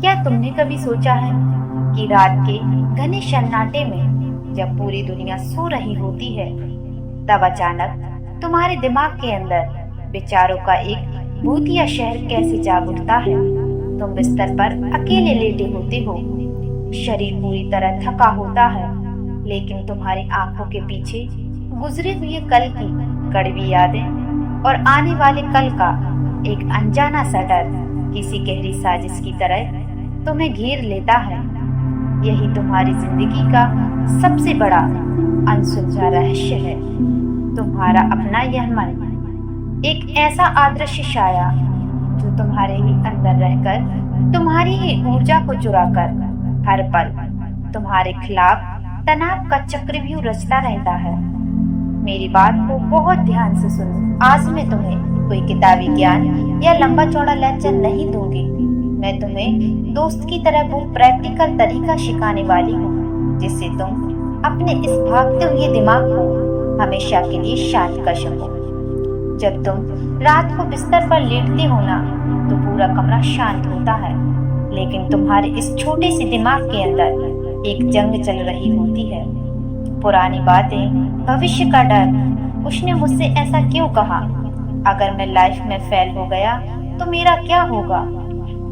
क्या तुमने कभी सोचा है कि रात के घने सन्नाटे में जब पूरी दुनिया सो रही होती है, तब अचानक तुम्हारे दिमाग के अंदर विचारों का एक भूतिया शहर कैसे जाग उठता है। तुम बिस्तर पर अकेले लेटे होते हो, शरीर पूरी तरह थका होता है, लेकिन तुम्हारी आंखों के पीछे गुजरे हुए कल की कड़वी यादें और आने वाले कल का एक अनजाना सा डर किसी गहरी साजिश की तरह तुम्हें घेर लेता है। यही तुम्हारी जिंदगी का सबसे बड़ा अनसुलझा रहस्य है। तुम्हारा अपना यह मन, एक ऐसा अदृश्य साया जो तुम्हारे ही अंदर रहकर तुम्हारी ही ऊर्जा को चुराकर हर पल तुम्हारे खिलाफ तनाव का चक्रव्यूह रचता रहता है। मेरी बात को बहुत ध्यान से सुनो। आज मैं तुम्हें कोई किताबी ज्ञान या लंबा चौड़ा लेक्चर नहीं दूंगी। मैं तुम्हें दोस्त की तरह वो प्रैक्टिकल तरीका सिखाने वाली हूँ जिससे तुम अपने इस भागते हुए दिमाग को हमेशा के लिए शांत कर सको। जब तुम रात को बिस्तर पर लेटते हो ना, तो पूरा कमरा शांत होता है, लेकिन तुम्हारे इस छोटे से दिमाग के अंदर एक जंग चल रही होती है। पुरानी बातें, भविष्य का डर, उसने मुझसे ऐसा क्यों कहा, अगर मैं लाइफ में फेल हो गया तो मेरा क्या होगा।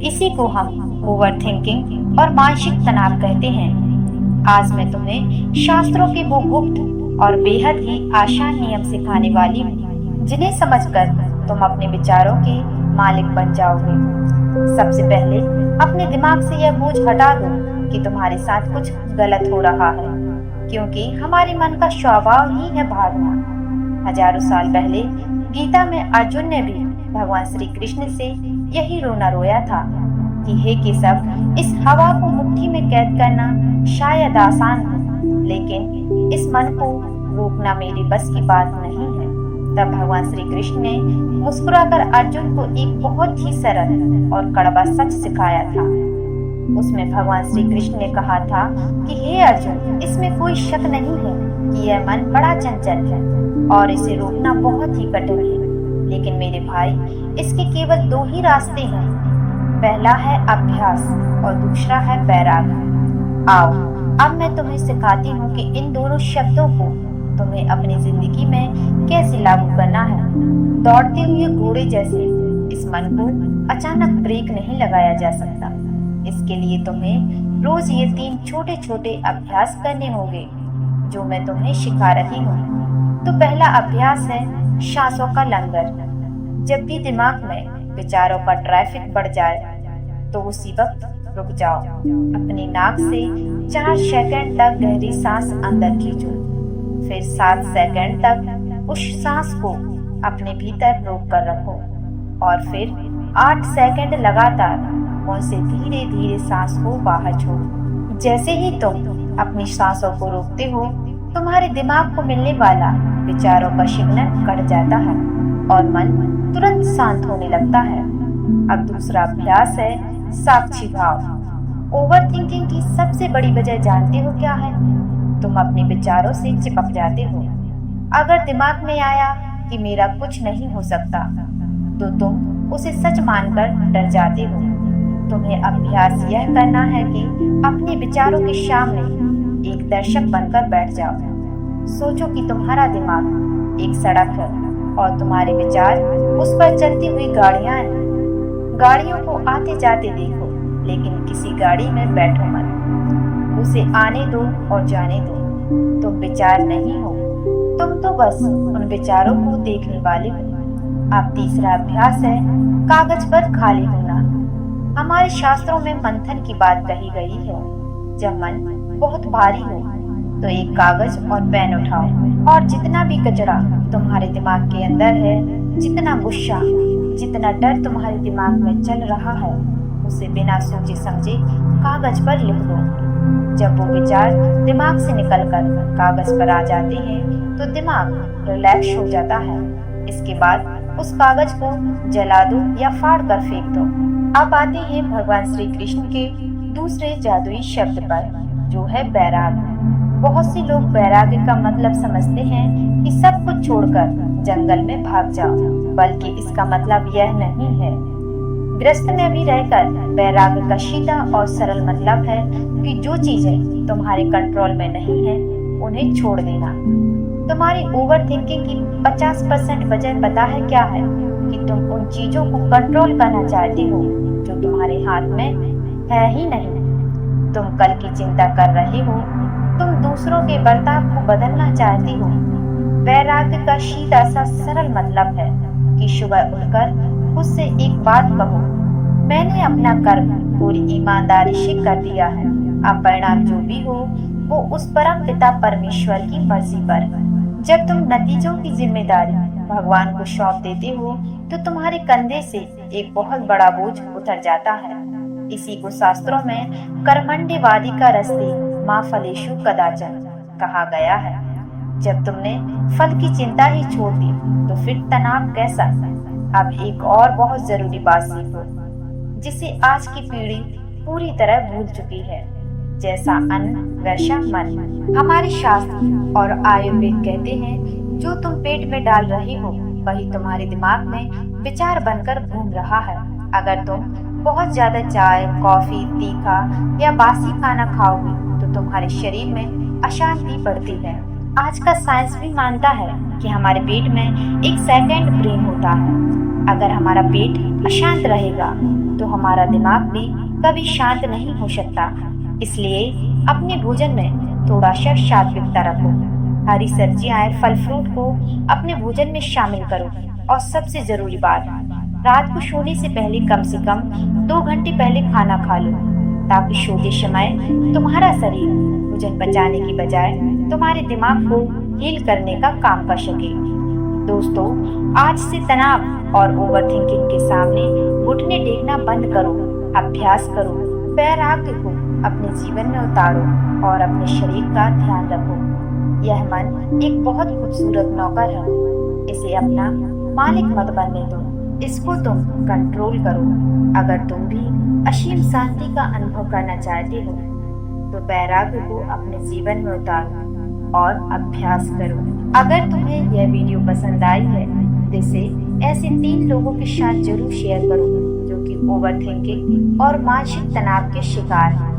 इसी को हम ओवर थिंकिंग और मानसिक तनाव कहते हैं। आज मैं तुम्हें शास्त्रों के वो गुप्त और बेहद ही आसान नियम सिखाने वाली हूँ, जिन्हें समझकर तुम अपने विचारों के मालिक बन जाओगे। सबसे पहले अपने दिमाग से यह बोझ हटा दो कि तुम्हारे साथ कुछ गलत हो रहा है, क्योंकि हमारे मन का स्वभाव ही है भागना। हजारों साल पहले गीता में अर्जुन ने भी भगवान श्री कृष्ण से यही रोना रोया था कि हे केशव, इस हवा को मुट्ठी में कैद करना शायद आसान है, लेकिन इस मन को रोकना मेरी बस की बात नहीं है। तब भगवान श्री कृष्ण ने मुस्कुराकर अर्जुन को एक बहुत ही सरल और कड़वा सच सिखाया था। उसमें भगवान श्री कृष्ण ने कहा था कि हे अर्जुन, इसमें कोई शक नहीं है कि यह मन बड़ा चंचल है और इसे रोकना बहुत ही कठिन है, लेकिन मेरे भाई, इसके केवल दो ही रास्ते हैं। पहला है अभ्यास और दूसरा है वैराग्य। आओ, अब मैं तुम्हें सिखाती हूँ कि इन दोनों शब्दों को तुम्हें अपनी जिंदगी में कैसे लागू करना है। दौड़ते हुए घोड़े जैसे इस मन को अचानक ब्रेक नहीं लगाया जा सकता। इसके लिए तुम्हें रोज ये 3 छोटे छोटे अभ्यास करने होंगे जो मैं तुम्हें सिखा रही हूँ। तो पहला अभ्यास है सांसों का लंगर। जब भी दिमाग में विचारों का ट्रैफिक बढ़ जाए तो उसी वक्त रुक जाओ। अपनी नाक से 4 सेकंड तक गहरी सांस अंदर खींचो, फिर 7 सेकंड तक उस सांस को अपने भीतर रोक कर रखो और फिर 8 सेकंड लगातार उनसे धीरे धीरे सांस को बाहर छोड़ो। जैसे ही तुम अपनी सांसों को रोकते हो, तुम्हारे दिमाग को मिलने वाला विचारों का सिग्नल कट जाता है और मन तुरंत शांत होने लगता है। अब दूसरा अभ्यास है साक्षी भाव। ओवर थिंकिंग की सबसे बड़ी वजह जानते हो क्या है? तुम अपने विचारों से चिपक जाते हो। अगर दिमाग में आया कि मेरा कुछ नहीं हो सकता, तो तुम उसे सच मानकर डर जाते हो। तुम्हें अभ्यास यह करना है कि अपने विचारों के सामने एक दर्शक बनकर बैठ जाओ। सोचो कि तुम्हारा दिमाग एक सड़क है और तुम्हारे विचार उस पर चलती हुई गाड़ियां हैं। गाड़ियों को आते जाते देखो, लेकिन किसी गाड़ी में बैठो मत। उसे आने दो और जाने दो। तुम विचार नहीं हो, तुम तो बस उन विचारों को देखने वाले हो। अब तीसरा अभ्यास है कागज पर खाली होना। हमारे शास्त्रों में मंथन की बात कही गई है। जब मन बहुत भारी हो तो एक कागज और पेन उठाओ और जितना भी कचरा तुम्हारे दिमाग के अंदर है, जितना गुस्सा, जितना डर तुम्हारे दिमाग में चल रहा है, उसे बिना सोचे समझे कागज पर लिख दो। जब वो विचार दिमाग से निकलकर कागज पर आ जाते हैं तो दिमाग रिलैक्स हो जाता है। इसके बाद उस कागज को जला दो या फाड़ कर फेंक दो। अब आते हैं भगवान श्री कृष्ण के दूसरे जादुई शब्द पर, जो है वैराग्य। बहुत से लोग वैराग्य का मतलब समझते हैं कि सब कुछ छोड़कर जंगल में भाग जाओ, बल्कि इसका मतलब यह नहीं है। गृहस्थ में भी रहकर वैराग्य का सीधा और सरल मतलब है कि जो चीजें तुम्हारे कंट्रोल में नहीं है उन्हें छोड़ देना। तुम्हारी ओवर थिंकिंग की 50% वजह पता है क्या है? कि तुम उन चीजों को कंट्रोल करना चाहती हो जो तुम्हारे हाथ में है ही नहीं। तुम कल की चिंता कर रहे हो, तुम दूसरों के बर्ताव को बदलना चाहती हो। वैराग्य का सीधा सा सरल मतलब है कि सुबह उठकर खुद से एक बात कहो, मैंने अपना कर्म पूरी ईमानदारी से कर दिया है। अब परिणाम जो भी हो वो उस परम पिता परमेश्वर की मर्जी पर। जब तुम नतीजों की जिम्मेदारी भगवान को सौंप देते हो तो तुम्हारे कंधे से एक बहुत बड़ा बोझ उतर जाता है। इसी को शास्त्रों में कर्मण्यवादी का रस्ते माँ फलेषु कदाचन कहा गया है। जब तुमने फल की चिंता ही छोड़ दी तो फिर तनाव कैसा? अब एक और बहुत जरूरी बात सीखो जिसे आज की पीढ़ी पूरी तरह भूल चुकी है। जैसा अन्न वैसा मन। हमारे शास्त्र और आयुर्वेद कहते हैं जो तुम पेट में डाल रही हो वही तुम्हारे दिमाग में विचार बनकर घूम रहा है। अगर तुम बहुत ज्यादा चाय, कॉफी, तीखा या बासी खाना खाओगे तो तुम्हारे शरीर में अशांति बढ़ती है। आज का साइंस भी मानता है कि हमारे पेट में एक सेकंड ब्रेन होता है। अगर हमारा पेट अशांत रहेगा तो हमारा दिमाग भी कभी शांत नहीं हो सकता। इसलिए अपने भोजन में थोड़ा सा सात्विकता रखो। हरी सब्जियां, फल फ्रूट को अपने भोजन में शामिल करो। और सबसे जरूरी बात, रात को सोने से कम 2 घंटे पहले खाना खा लो ताकि सोते समय तुम्हारा शरीर भोजन पचाने की बजाय तुम्हारे दिमाग को हील करने का काम कर सके। दोस्तों, आज से तनाव और ओवर थिंकिंग के सामने घुटने टेकना बंद करो। अभ्यास करो, वैराग्य को अपने जीवन में उतारो और अपने शरीर का ध्यान रखो। यह मन एक बहुत खूबसूरत नौकर है, इसे अपना मालिक मत बनने दो, इसको तुम कंट्रोल करो। अगर तुम भी असीम शांति का अनुभव करना चाहते हो तो वैराग्य को अपने जीवन में उतारो और अभ्यास करो। अगर तुम्हें यह वीडियो पसंद आई है तो इसे ऐसे 3 लोगों के साथ जरूर शेयर करो जो कि ओवर थिंकिंग और मानसिक तनाव के शिकार हैं।